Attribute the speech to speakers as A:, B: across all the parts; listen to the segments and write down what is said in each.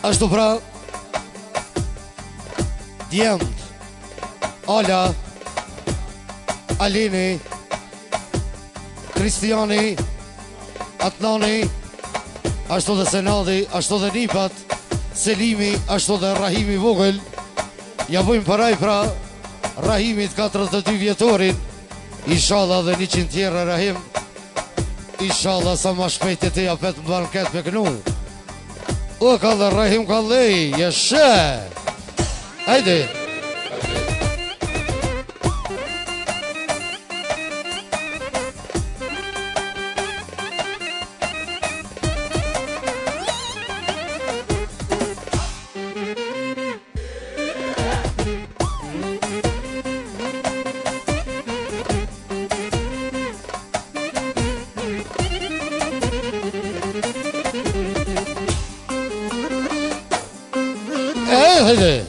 A: Ashtu pra djemët Ala, Alini, Kristiani, Atnani, ashtu dhe Senadi, ashtu dhe Nipat, Selimi, ashtu dhe Rahimi Vogël. Ja vojmë paraj pra Rahimit 42 vjetorin. Inshallah dhe 100 tjera Rahim. Inshallah sa ma shpejt e te apet më banket me kënu. O ka dhe Rahim ka dhej, jeshe. Hajde. Hajde.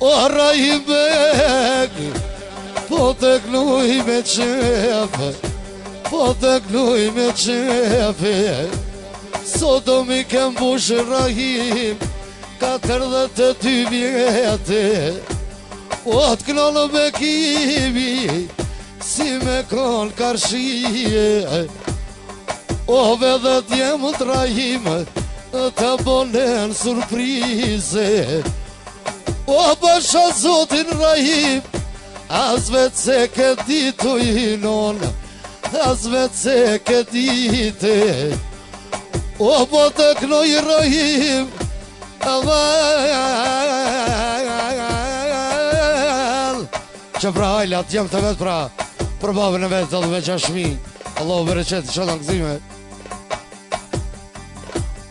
A: O Rahim po të knuj me qepe, po të knuj me qepe. Sot do mi kem bush Rahim 42 vjete. O të knonë me kimi si me kon karshie. O vedhe t'jemët Rahim të bonen surprize. O bësha zotin Rahim, as vetë se këtë ditu i non, as vetë se këtë dite. O po të knoj Rahim, që pra hajlat jem të vetë pra, për babën e vetë të dhe gjashmi, Allah u bereqet që në këzime.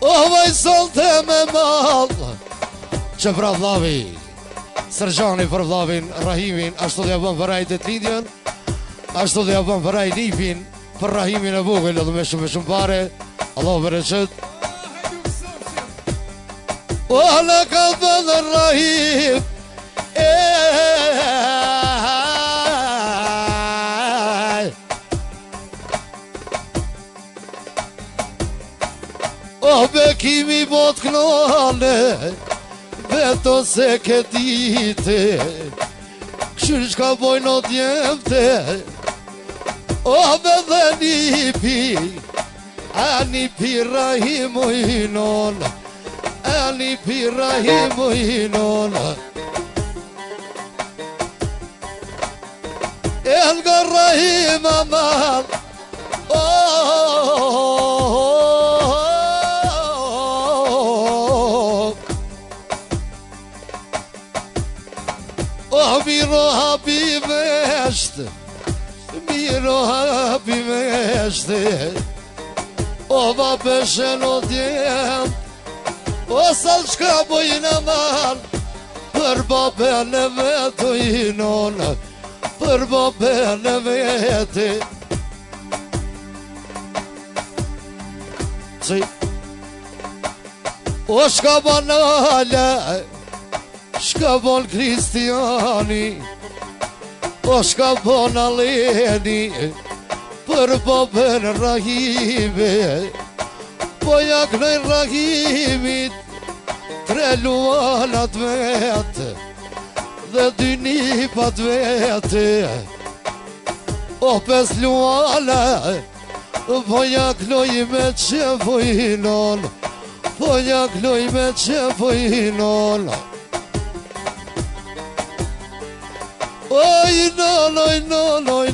A: O vajsol të me malë, që pra vlavi, Sërgjani për vlavin Rahimin, ashtu dhe ja bën përaj të t'lindjen, ashtu dhe ja bën përaj Nipin, për Rahimin e Vogël, edhe me shumë pare, Allah bereqet. O në ka bënë Rahim, o bekimi bot knone, veto se ke dite, këshur shka bojnë o djemte. O me dhe Nipi, a Nipi Rahim u hinon, a Nipi Rahim u hinon. E nga Rahim amal, miro habi veshte, miro habi veshte. O va peshen o djem, o sal shka bojnë amal, për babën e vetë i non, për babën e vetë. O shka banale, shka bon Kristiani, o shka bon Aleni, për babën Rahime. Po ja knoj Rahimit 3 luanat vete dhe 2 nipat vete. O 5 luana, po ja knoj me qefu i non, po ja knoj me qefu i non. Oj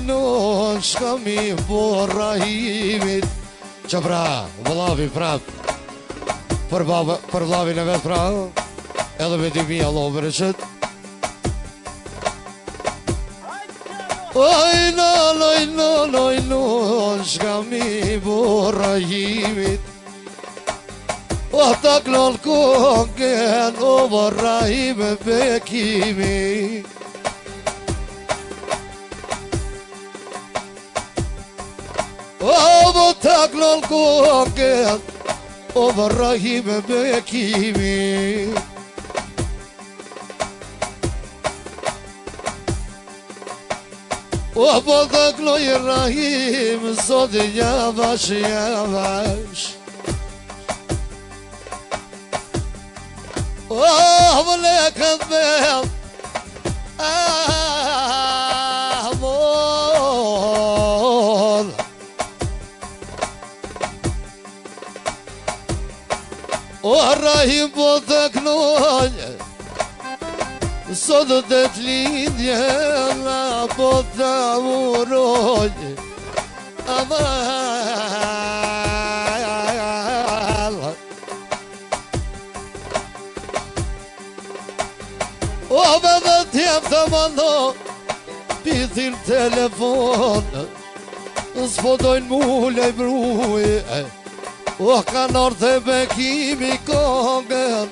A: non, shka mi po Rahimit. Që pra, vëllavi prap, për vlavin e vetë pra, edhe me dimi Allah për e qët. Ojno, shka mi Rahimit, o ta klon kongen, o Rahim e bekimi. O ta klon kongen, o Rahim e bekimi. O po të kloj Rahim, sot javash O vële këtë bel Amor O Rahim po të kloj sot të t'lindje po të amuroj Amal O me dhe t'jem të mando pitin telefon s'podojnë mule bruj O kanor të bekimi kongën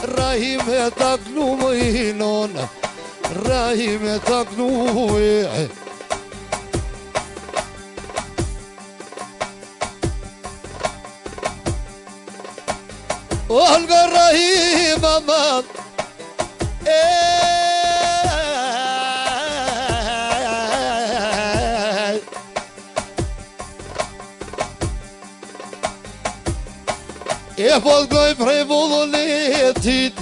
A: Rahim e ta gluminon Rahim e ta glumoj Olga Rahim aman E po t'goj prej vullunetit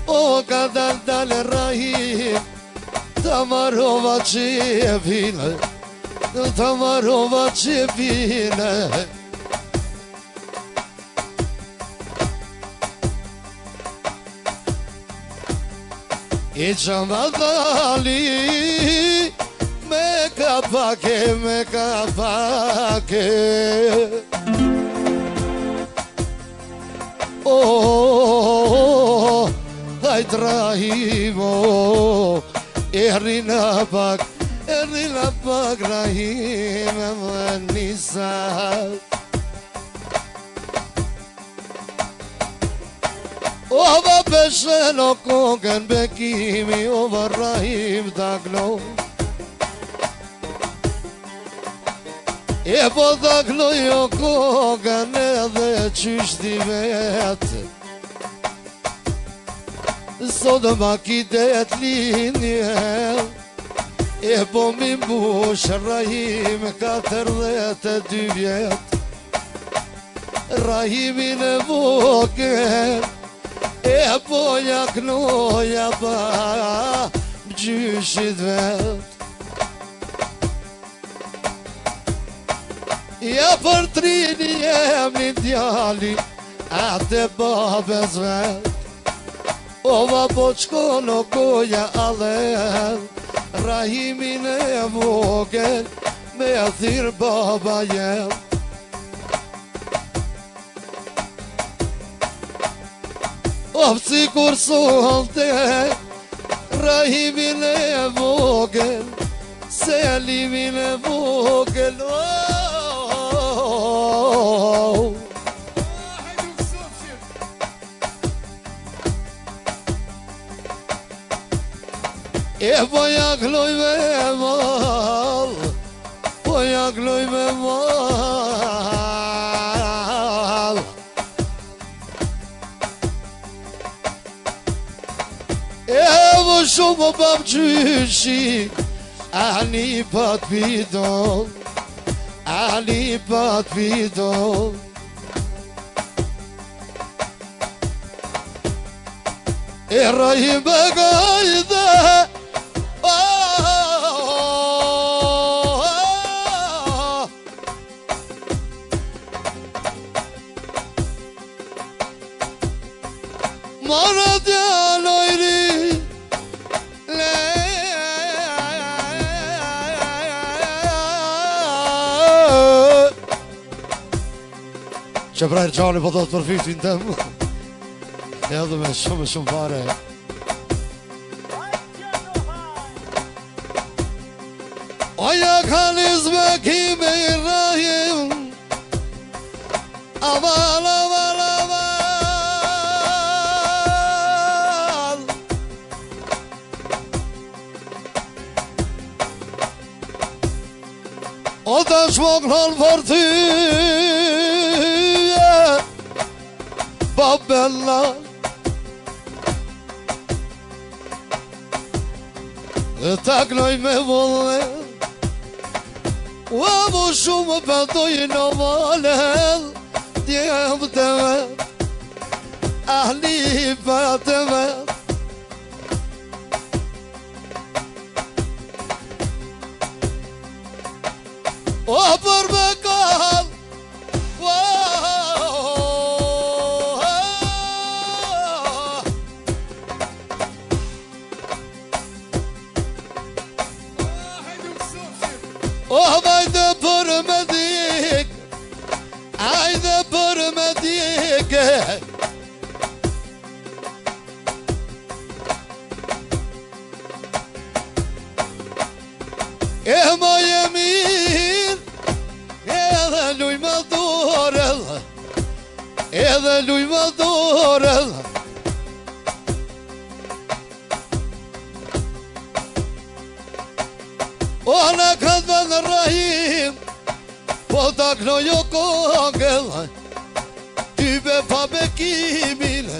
A: O ka dal Rahim Ta marova qepine Ta marova qepine E qama dhali Me ka pake Oh, hajt Rahimo Erina pak Rahim Më nisat O va peshen o kongen bekimi O va Rahim taklo E po takloj o kongen edhe qyshti vetë Sot ma kitet linje E po mi mbush Rahim 42 vjet Rahimin e vogel E po jaknoja pa gjyshit vet Ja për trini jemi djali Ate babes vet Ova po qko në goja alen Rahimin e vogel Me thirë baba jem Of si kur solte Rahimin e vogel Selimin e vogel E po jakloj me mal Po jakloj me mal E më shumë pap qyshi Ani pat pidon Ali pat pidon E Rahim begajde Mara djalojri Që prajrë qani po do të përfishin tem edhe me shumë pare. Oja kalis me kime I rahim, aval, aval, aval. O të shmoknon për ty, babella. Ta knoj me volle, ua mu shumë përdoj në valen, djem të vet, ahli për të vet. O për me kall, oh, vajde për me dik, ajde për me dik. E ma je mirë, edhe luj më dorel, edhe luj më dorel. O në këtë me në rahim, po ta knoj o kongel, ty be pa bekimin,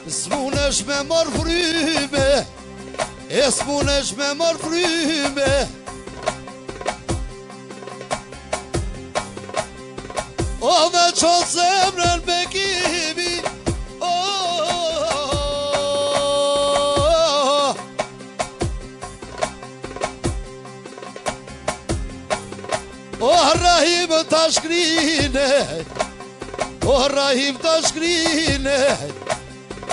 A: s'munesh me marrë fryme, e s'munesh me marrë fryme. O me qonë zemrën bekimi, oh, rahim ta shkrine, oh, rahim ta shkrine,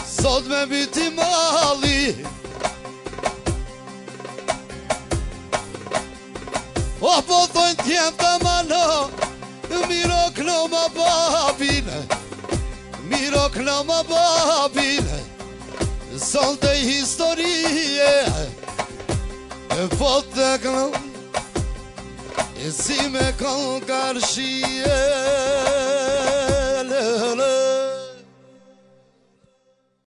A: sot me myti mali. Oh, po thojnë t'jem të mano, miro kno ma babine, miro kno ma babine, son të historie, po të kno, e si me kon karshie.